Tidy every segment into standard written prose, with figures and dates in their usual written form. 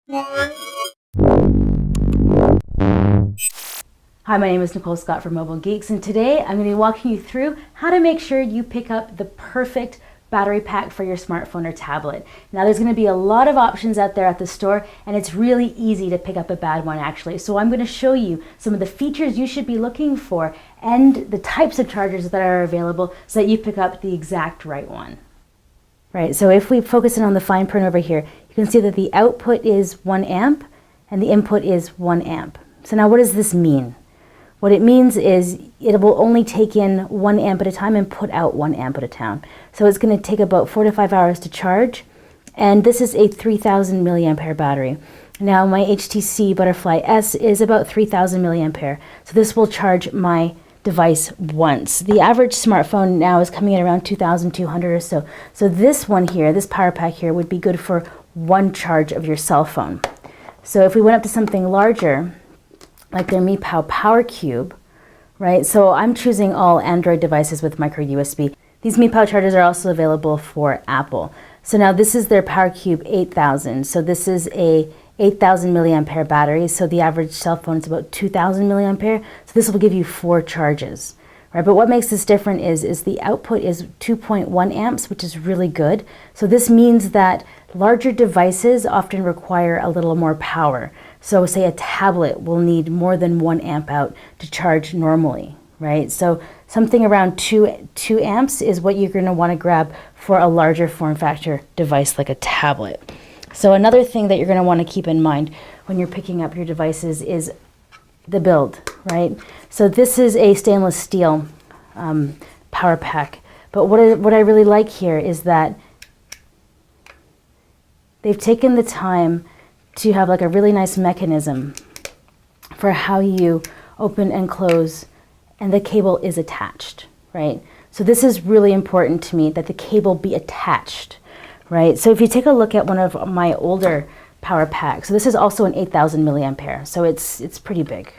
Hi, my name is Nicole Scott from Mobile Geeks, and today I'm going to be walking you through how to make sure you pick up the perfect battery pack for your smartphone or tablet. Now, there's going to be a lot of options out there at the store, and it's really easy to pick up a bad one actually. So I'm going to show you some of the features you should be looking for and the types of chargers that are available so that you pick up the exact right one. Right, so if we focus in on the fine print over here, you can see that the output is 1 amp and the input is 1 amp. So now what does this mean? What it means is it will only take in 1 amp at a time and put out 1 amp at a time. So it's going to take about 4 to 5 hours to charge, and this is a 3000 milliampere battery. Now my HTC Butterfly S is about 3000 milliampere, so this will charge my device once. The average smartphone now is coming in around 2200 or so. So this one here, this power pack here, would be good for one charge of your cell phone. So if we went up to something larger, like their Mi Pow Power Cube, right? So I'm choosing all Android devices with micro USB. These Mi Pow chargers are also available for Apple. So now this is their Power Cube 8000. So this is a 8000 milliampere battery. So the average cell phone is about 2000 milliampere. So this will give you 4 charges, right? But what makes this different is the output is 2.1 amps, which is really good. So this means that larger devices often require a little more power. So say a tablet will need more than 1 amp out to charge normally, right? So something around 2 amps is what you're going to want to grab for a larger form factor device like a tablet. So another thing that you're going to want to keep in mind when you're picking up your devices is the build, right? So this is a stainless steel power pack. But what I really like here is that they've taken the time to have like a really nice mechanism for how you open and close, and the cable is attached, right? So this is really important to me, that the cable be attached, right? So if you take a look at one of my older power packs, so this is also an 8000 milliampere, so it's pretty big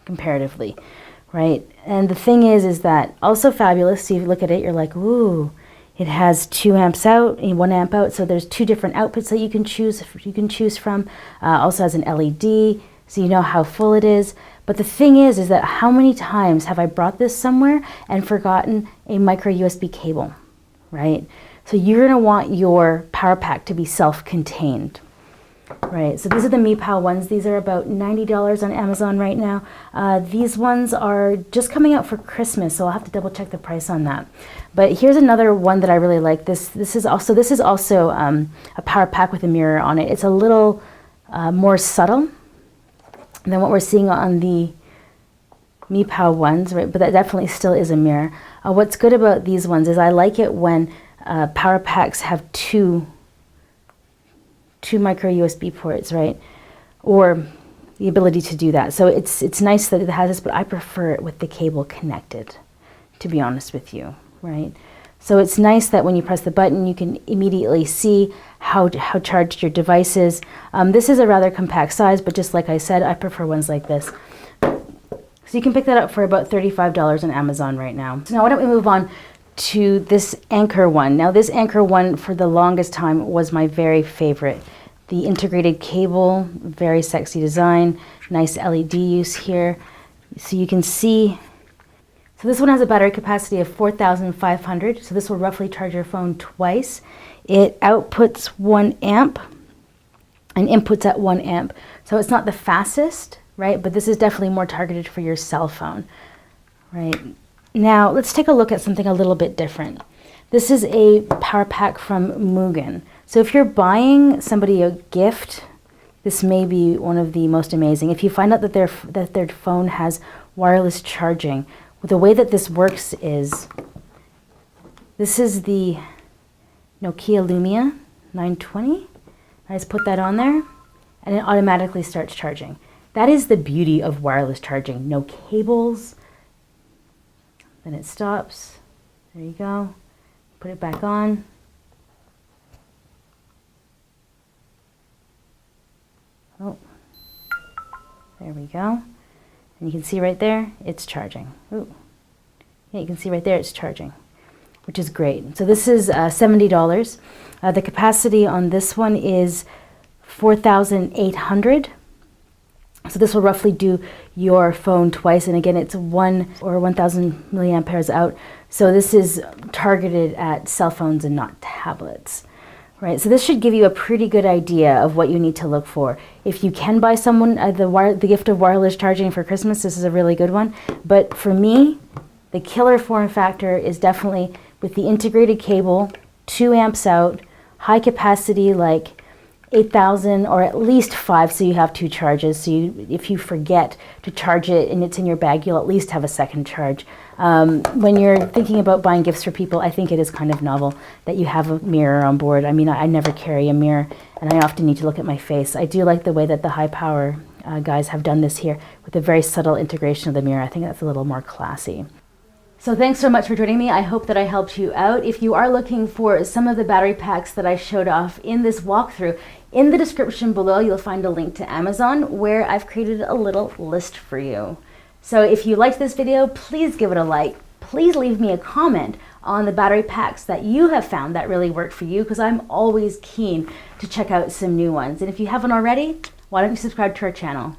comparatively, right? And the thing is that also fabulous. So if you look at it, you're like, ooh, it has 2 amps out and 1 amp out, so there's 2 different outputs that you can choose from. Also has an LED, so you know how full it is. But the thing is that how many times have I brought this somewhere and forgotten a micro USB cable, right? So you're gonna want your power pack to be self-contained, right? So these are the Mi Pow ones. These are about $90 on Amazon right now. These ones are just coming out for Christmas, so I'll have to double check the price on that. But here's another one that I really like. This is also a power pack with a mirror on it. It's a little more subtle than what we're seeing on the Mi Pow ones, right? But that definitely still is a mirror. What's good about these ones is I like it when power packs have two micro USB ports, right? Or the ability to do that. So it's nice that it has this, but I prefer it with the cable connected, to be honest with you, right? So it's nice that when you press the button, you can immediately see how charged your device is. This is a rather compact size, but just like I said, I prefer ones like this. So you can pick that up for about $35 on Amazon right now. So now why don't we move on to this Anker one. Now this Anker one for the longest time was my very favorite. The integrated cable, very sexy design, nice LED use here. So you can see, so this one has a battery capacity of 4,500, so this will roughly charge your phone twice. It outputs 1 amp and inputs at 1 amp. So it's not the fastest, right? But this is definitely more targeted for your cell phone, right? Now, let's take a look at something a little bit different. This is a power pack from Mugen. So if you're buying somebody a gift, this may be one of the most amazing. If you find out that their phone has wireless charging, the way that this works is, this is the Nokia Lumia 920. I just put that on there, and it automatically starts charging. That is the beauty of wireless charging. No cables. Then it stops. There you go. Put it back on. Oh, there we go. And you can see right there, it's charging. Ooh. Yeah, you can see right there, it's charging, which is great. So this is $70. The capacity on this one is 4,800. So this will roughly do your phone twice. And again, it's 1,000 milliamperes out. So this is targeted at cell phones and not tablets, right? So this should give you a pretty good idea of what you need to look for. If you can buy someone the gift of wireless charging for Christmas, this is a really good one. But for me, the killer form factor is definitely with the integrated cable, 2 amps out, high capacity, like 8,000 or at least 5, so you have 2 charges. So if you forget to charge it and it's in your bag, you'll at least have a second charge. When you're thinking about buying gifts for people, I think it is kind of novel that you have a mirror on board. I mean, I never carry a mirror, and I often need to look at my face. I do like the way that the high power guys have done this here with a very subtle integration of the mirror. I think that's a little more classy. So thanks so much for joining me. I hope that I helped you out. If you are looking for some of the battery packs that I showed off in this walkthrough, in the description below, you'll find a link to Amazon where I've created a little list for you. So if you liked this video, please give it a like. Please leave me a comment on the battery packs that you have found that really work for you, because I'm always keen to check out some new ones. And if you haven't already, why don't you subscribe to our channel?